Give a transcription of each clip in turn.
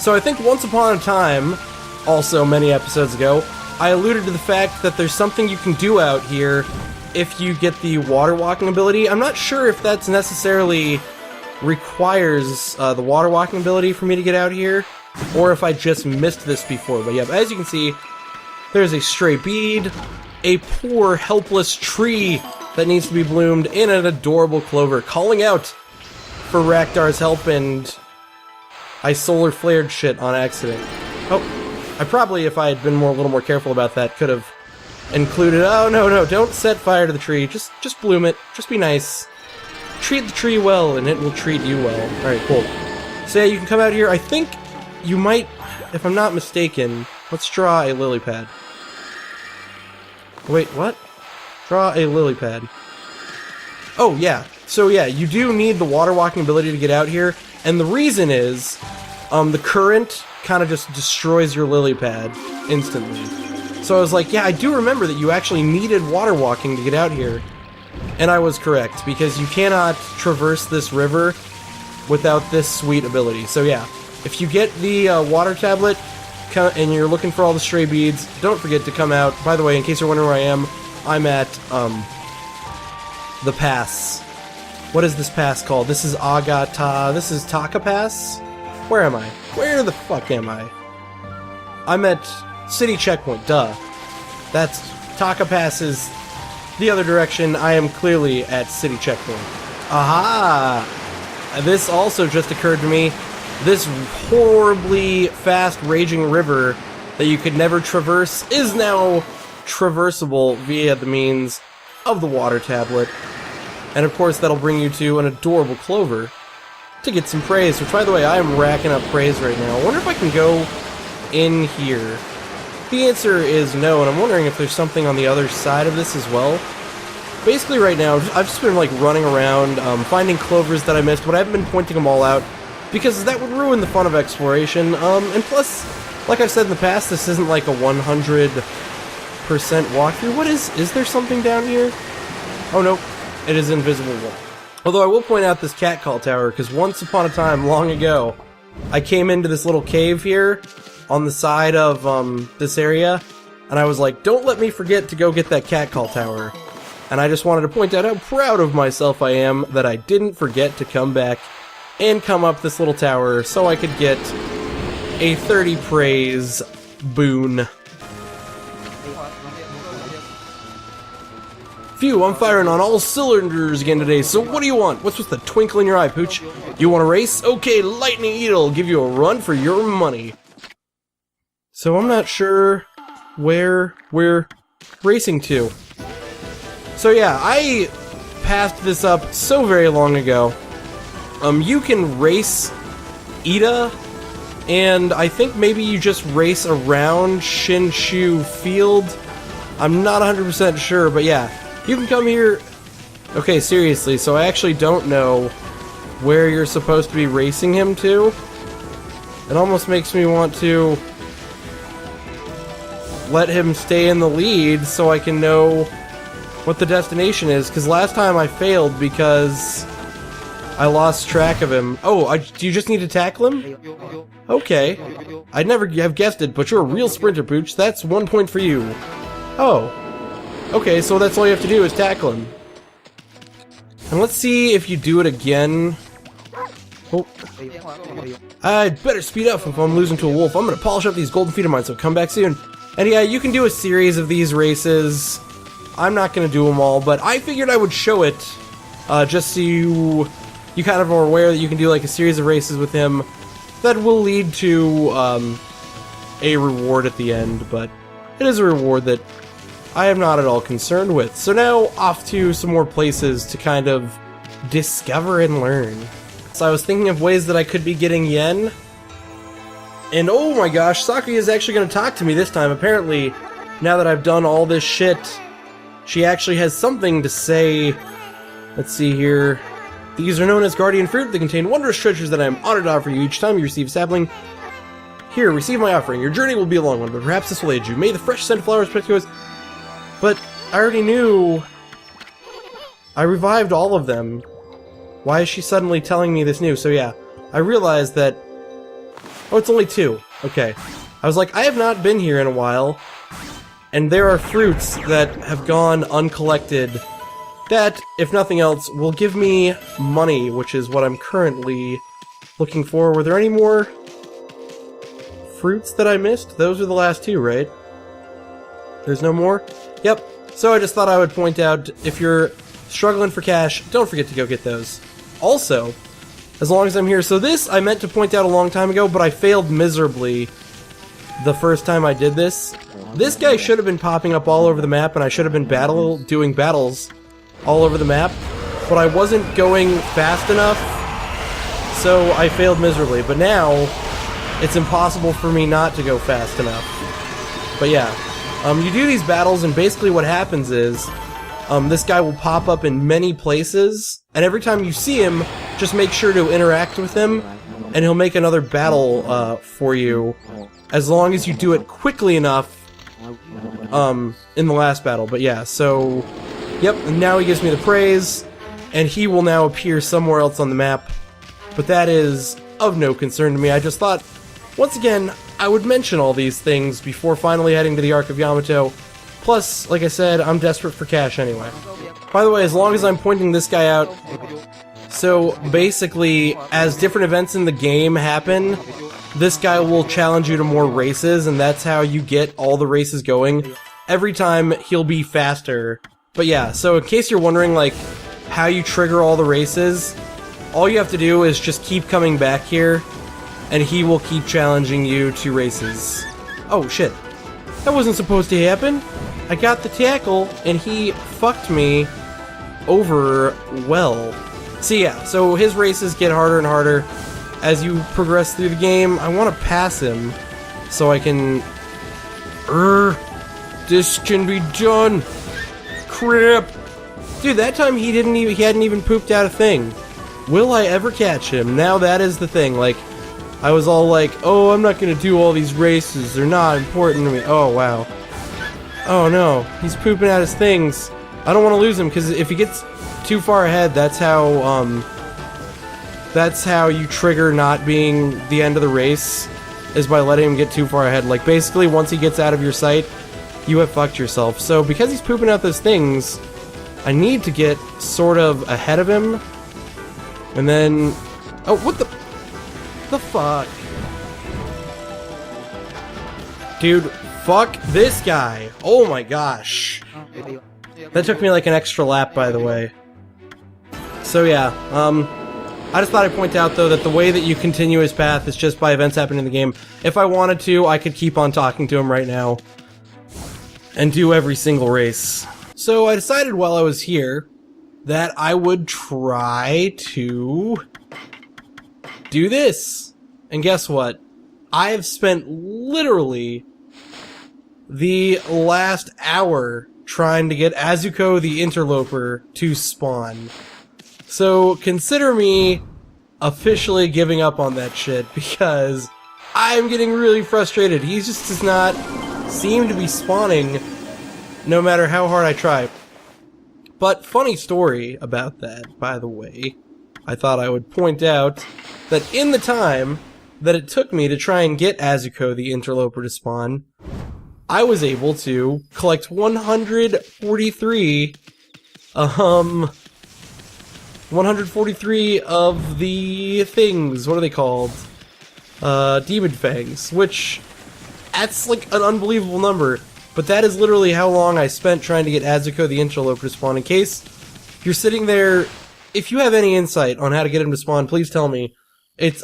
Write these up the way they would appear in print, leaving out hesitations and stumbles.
So I think once upon a time, also many episodes ago, I alluded to the fact that there's something you can do out here if you get the water walking ability. I'm not sure if that's necessarily requires the water walking ability for me to get out here, or if I just missed this before. But yeah, as you can see, there's a stray bead, a poor, helpless tree that needs to be bloomed, and an adorable clover calling out for Rakdar's help, and I solar flared shit on accident. Oh, I probably, if I had been a little more careful about that, could have included, oh no, don't set fire to the tree, just bloom it, just be nice. Treat the tree well, and it will treat you well. Alright, cool. So yeah, you can come out here. I think you might, if I'm not mistaken, let's draw a lily pad. Wait, what? Draw a lily pad. Oh, yeah. So yeah, you do need the water walking ability to get out here, and the reason is, the current kind of just destroys your lily pad instantly. So I was like, yeah, I do remember that you actually needed water walking to get out here. And I was correct, because you cannot traverse this river without this sweet ability. So yeah, if you get the water tablet and you're looking for all the stray beads, don't forget to come out. By the way, in case you're wondering where I am, I'm at the pass. What is this pass called? This is Agata. This is Taka Pass? Where am I? Where the fuck am I? I'm at City Checkpoint, duh. That's Taka Pass is the other direction. I am clearly at City Checkpoint. Aha! This also just occurred to me. This horribly fast raging river that you could never traverse is now traversable via the means of the water tablet. And of course that'll bring you to an adorable clover to get some praise, which by the way I am racking up praise right now. I wonder if I can go in here. The answer is no, and I'm wondering if there's something on the other side of this as well. Basically right now, I've just been like running around, finding clovers that I missed, but I haven't been pointing them all out, because that would ruin the fun of exploration, and plus, like I've said in the past, this isn't like a 100% walkthrough. What is there something down here? Oh no, it is invisible wall. Although I will point out this cat call tower, because once upon a time, long ago, I came into this little cave here, on the side of this area, and I was like, don't let me forget to go get that cat call tower. And I just wanted to point out how proud of myself I am that I didn't forget to come back and come up this little tower so I could get a 30 praise boon. Phew, I'm firing on all cylinders again today, so what do you want? What's with the twinkle in your eye, Pooch? You want a race? Okay, Lightning Eat'll give you a run for your money. So I'm not sure where we're racing to. So yeah, I passed this up so very long ago. You can race Ida, and I think maybe you just race around Shinshu Field. I'm not 100% sure, but yeah, you can come here. Okay, seriously, so I actually don't know where you're supposed to be racing him to. It almost makes me want to let him stay in the lead so I can know what the destination is, because last time I failed because I lost track of him. Oh, do you just need to tackle him? Okay. I'd never have guessed it, but you're a real sprinter, Pooch. That's 1 point for you. Oh. Okay, so that's all you have to do is tackle him. And let's see if you do it again. Oh. I'd better speed up if I'm losing to a wolf. I'm gonna polish up these golden feet of mine, so come back soon. And yeah, you can do a series of these races. I'm not going to do them all, but I figured I would show it, just so you kind of are aware that you can do like a series of races with him that will lead to a reward at the end, but it is a reward that I am not at all concerned with. So now, off to some more places to kind of discover and learn. So I was thinking of ways that I could be getting yen. And oh my gosh, Sakuya is actually going to talk to me this time. Apparently, now that I've done all this shit, she actually has something to say. Let's see here. These are known as guardian fruit. They contain wondrous treasures that I am honored to offer you each time you receive sapling. Here, receive my offering. Your journey will be a long one, but perhaps this will aid you. May the fresh scent of flowers protect you. But I already knew. I revived all of them. Why is she suddenly telling me this new? So yeah, I realized that... Oh, it's only 2. Okay. I was like, I have not been here in a while, and there are fruits that have gone uncollected that, if nothing else, will give me money, which is what I'm currently looking for. Were there any more fruits that I missed? Those are the last 2, right? There's no more? Yep. So I just thought I would point out, if you're struggling for cash, don't forget to go get those. Also, as long as I'm here, so this I meant to point out a long time ago, but I failed miserably the first time I did this. This guy should have been popping up all over the map, and I should have been doing battles all over the map, but I wasn't going fast enough, so I failed miserably. But now, it's impossible for me not to go fast enough. But yeah, you do these battles, and basically what happens is, this guy will pop up in many places, and every time you see him, just make sure to interact with him, and he'll make another battle for you, as long as you do it quickly enough in the last battle. But yeah, so yep, and now he gives me the praise, and he will now appear somewhere else on the map, but that is of no concern to me. I just thought, once again, I would mention all these things before finally heading to the Arc of Yamato. Plus, like I said, I'm desperate for cash anyway. By the way, as long as I'm pointing this guy out, so basically, as different events in the game happen, this guy will challenge you to more races, and that's how you get all the races going. Every time, he'll be faster. But yeah, so in case you're wondering, like, how you trigger all the races, all you have to do is just keep coming back here, and he will keep challenging you to races. Oh, shit. That wasn't supposed to happen. I got the tackle, and he fucked me over well. So yeah, so his races get harder and harder as you progress through the game. I want to pass him so I can... this can be done. Crap. Dude, that time he hadn't even pooped out a thing. Will I ever catch him? Now that is the thing. Like, I was all like, oh, I'm not gonna do all these races. They're not important to me. Oh, wow. Oh no, he's pooping out his things. I don't want to lose him, because if he gets too far ahead, that's how you trigger not being the end of the race, is by letting him get too far ahead. Like, basically, once he gets out of your sight, you have fucked yourself. So, because he's pooping out those things, I need to get sort of ahead of him, and then... Oh, what the fuck? Dude, fuck this guy. Oh my gosh. That took me like an extra lap, by the way. So yeah, I just thought I'd point out, though, that the way that you continue his path is just by events happening in the game. If I wanted to, I could keep on talking to him right now and do every single race. So I decided while I was here that I would try to do this. And guess what? I have spent literally the last hour trying to get Azuko the Interloper to spawn. So consider me officially giving up on that shit, because I'm getting really frustrated. He just does not seem to be spawning no matter how hard I try. But funny story about that, by the way. I thought I would point out that in the time that it took me to try and get Azuko the Interloper to spawn, I was able to collect 143 of the things. What are they called? Demon Fangs, which, that's like an unbelievable number, but that is literally how long I spent trying to get Azuko the Interloper to spawn. In case you're sitting there, if you have any insight on how to get him to spawn, please tell me.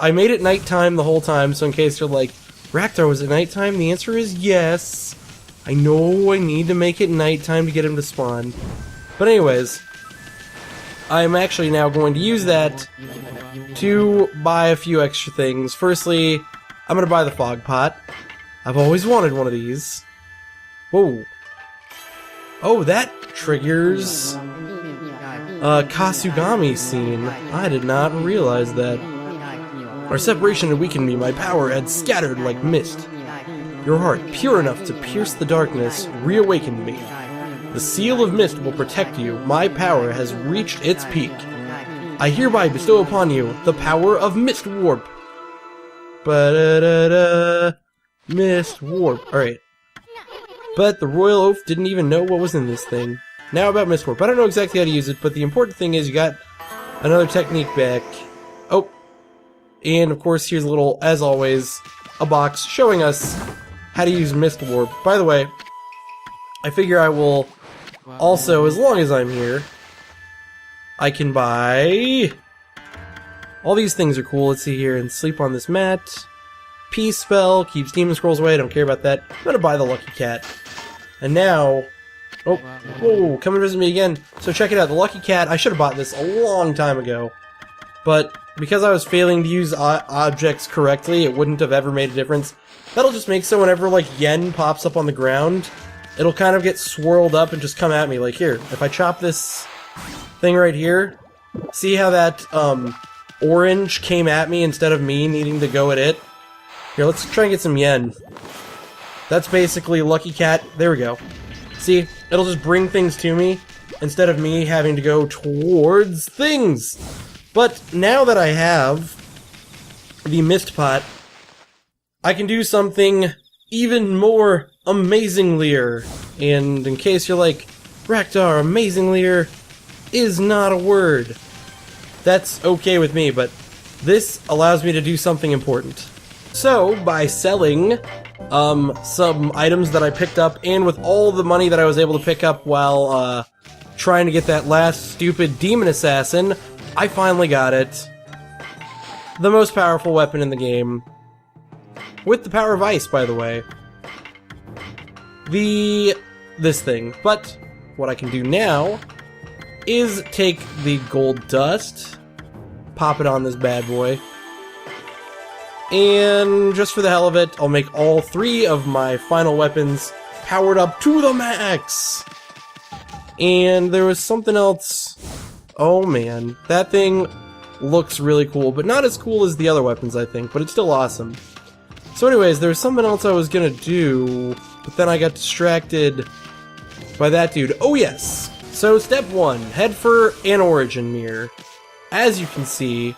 I made it nighttime the whole time, so in case you're like, Raktar, was it nighttime? The answer is yes. I know I need to make it nighttime to get him to spawn. But anyways, I'm actually now going to use that to buy a few extra things. Firstly, I'm going to buy the Fog Pot. I've always wanted one of these. Whoa. Oh, that triggers Kasugami scene. I did not realize that. Our separation had weakened me. My power had scattered like mist. Your heart, pure enough to pierce the darkness, reawakened me. The seal of mist will protect you. My power has reached its peak. I hereby bestow upon you the power of Mist Warp. Ba-da-da-da. Mist warp. Alright. But the royal oaf didn't even know what was in this thing. Now about mist warp. I don't know exactly how to use it, but the important thing is you got another technique back. Oh. And of course, here's a little, as always, a box showing us how to use mist warp. By the way, I figure I will also, as long as I'm here, I can buy... All these things are cool. Let's see here. And sleep on this mat. Peace spell. Keeps demon scrolls away. I don't care about that. I'm gonna buy the lucky cat. And now... Oh, whoa, come and visit me again. So check it out. The lucky cat. I should have bought this a long time ago. But because I was failing to use objects correctly, it wouldn't have ever made a difference. That'll just make so whenever, like, yen pops up on the ground, it'll kind of get swirled up and just come at me. Like, here, if I chop this thing right here, see how that, orange came at me instead of me needing to go at it? Here, let's try and get some yen. That's basically Lucky Cat. There we go. See? It'll just bring things to me instead of me having to go towards things. But now that I have the mist pot, I can do something even more amazinglier. And in case you're like, Raktar, amazinglier is not a word. That's okay with me, but this allows me to do something important. So, by selling some items that I picked up, and with all the money that I was able to pick up while trying to get that last stupid demon assassin, I finally got it. The most powerful weapon in the game. With the power of ice, by the way. This thing. But what I can do now is take the gold dust, pop it on this bad boy, and just for the hell of it, I'll make all 3 of my final weapons powered up to the max! And there was something else. Oh man, that thing looks really cool, but not as cool as the other weapons, I think, but it's still awesome. So anyways, there was something else I was gonna do, but then I got distracted by that dude. Oh yes! So step 1, head for an origin mirror. As you can see,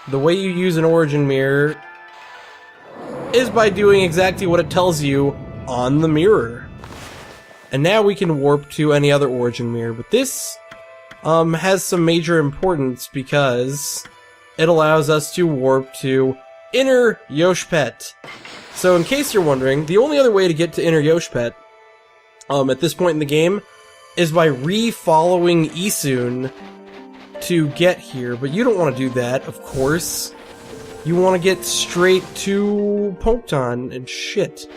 the way you use an origin mirror is by doing exactly what it tells you on the mirror. And now we can warp to any other origin mirror, but this has some major importance because it allows us to warp to Inner Yoshpet. So in case you're wondering, the only other way to get to Inner Yoshpet at this point in the game is by re-following Isun to get here, but you don't want to do that, of course. You want to get straight to Puncton and shit.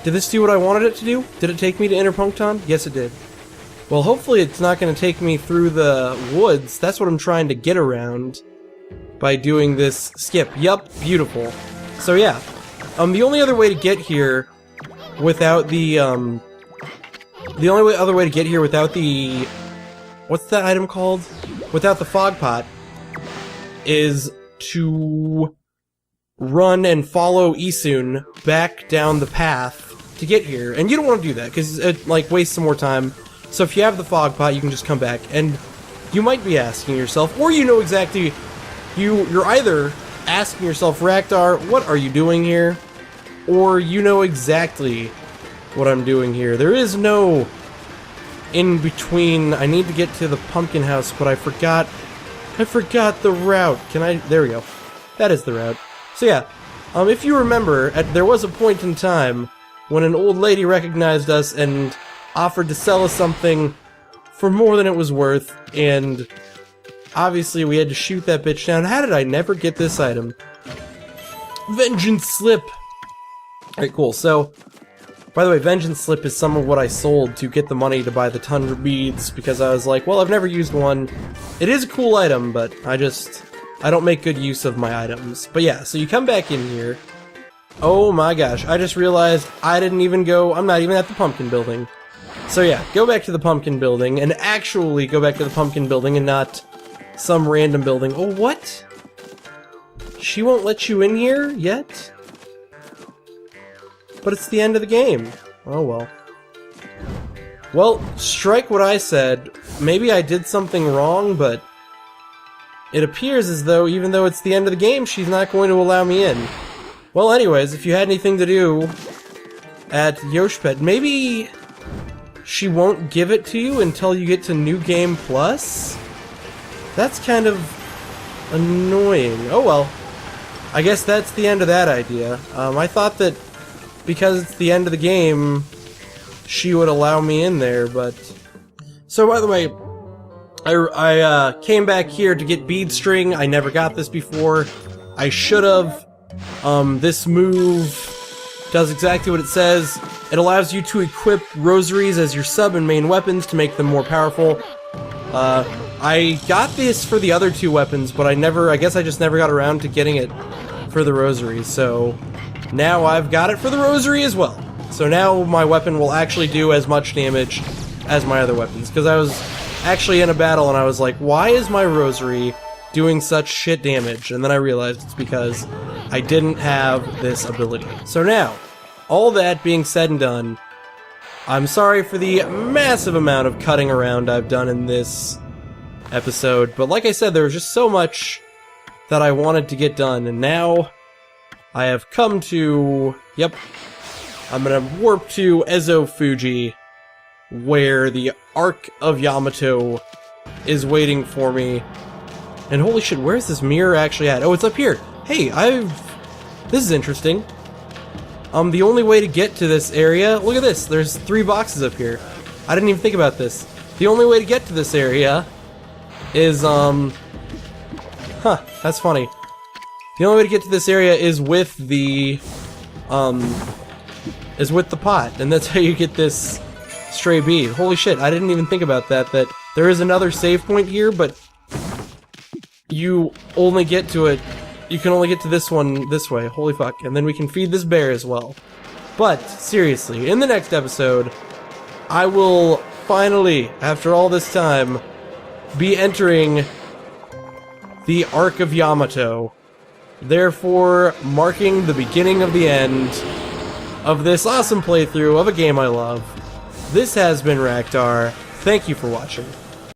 Did this do what I wanted it to do? Did it take me to Inner Puncton? Yes, it did. Well, hopefully it's not going to take me through the woods. That's what I'm trying to get around by doing this skip. Yup, beautiful. So yeah, the only other way to get here without the other way to get here without the, what's that item called? Without the fog pot, is to run and follow Isun back down the path to get here. And you don't want to do that, because it, like, wastes some more time. So if you have the fog pot, you can just come back. And you might be asking yourself, or you know exactly, you're either asking yourself, Raktar, what are you doing here? Or you know exactly what I'm doing here. There is no in between. I need to get to the pumpkin house, but I forgot the route. There we go. That is the route. So yeah, if you remember, there was a point in time when an old lady recognized us and offered to sell us something for more than it was worth, and obviously we had to shoot that bitch down. How did I never get this item? Vengeance Slip! Alright, cool. So, by the way, Vengeance Slip is some of what I sold to get the money to buy the Tundra Beads, because I was like, well, I've never used one. It is a cool item, but I don't make good use of my items. But yeah, so you come back in here. Oh my gosh, I just realized I'm not even at the pumpkin building. So yeah, go back to the pumpkin building, and actually go back to the pumpkin building and not some random building. Oh, what? She won't let you in here yet? But it's the end of the game. Oh well. Well, strike what I said. Maybe I did something wrong, but it appears as though, even though it's the end of the game, she's not going to allow me in. Well, anyways, if you had anything to do at Yoshpet, maybe she won't give it to you until you get to New Game Plus? That's kind of annoying. Oh well. I guess that's the end of that idea. I thought that because it's the end of the game, she would allow me in there, but... So, by the way, I came back here to get bead string. I never got this before. I should have. This move does exactly what it says. It allows you to equip rosaries as your sub and main weapons to make them more powerful. I got this for the other two weapons, but I guess I just never got around to getting it for the rosary, so now I've got it for the rosary as well. So now my weapon will actually do as much damage as my other weapons, because I was actually in a battle and I was like, why is my rosary doing such shit damage? And then I realized it's because I didn't have this ability. So now, all that being said and done, I'm sorry for the massive amount of cutting around I've done in this episode, but like I said, there was just so much that I wanted to get done, and now I have come to... Yep. I'm gonna warp to Ezo Fuji, where the Arc of Yamato is waiting for me. And holy shit, where's this mirror actually at? Oh, it's up here! Hey, this is interesting. The only way to get to this area... Look at this, there's 3 boxes up here. I didn't even think about this. The only way to get to this area is, Huh, that's funny. The only way to get to this area is with the, pot, and that's how you get this stray bead. Holy shit, I didn't even think about that there is another save point here, but you only get to it, you can only get to this one this way. Holy fuck. And then we can feed this bear as well. But, seriously, in the next episode, I will finally, after all this time, be entering the Arc of Yamato, therefore marking the beginning of the end of this awesome playthrough of a game I love. This has been Raktar. Thank you for watching.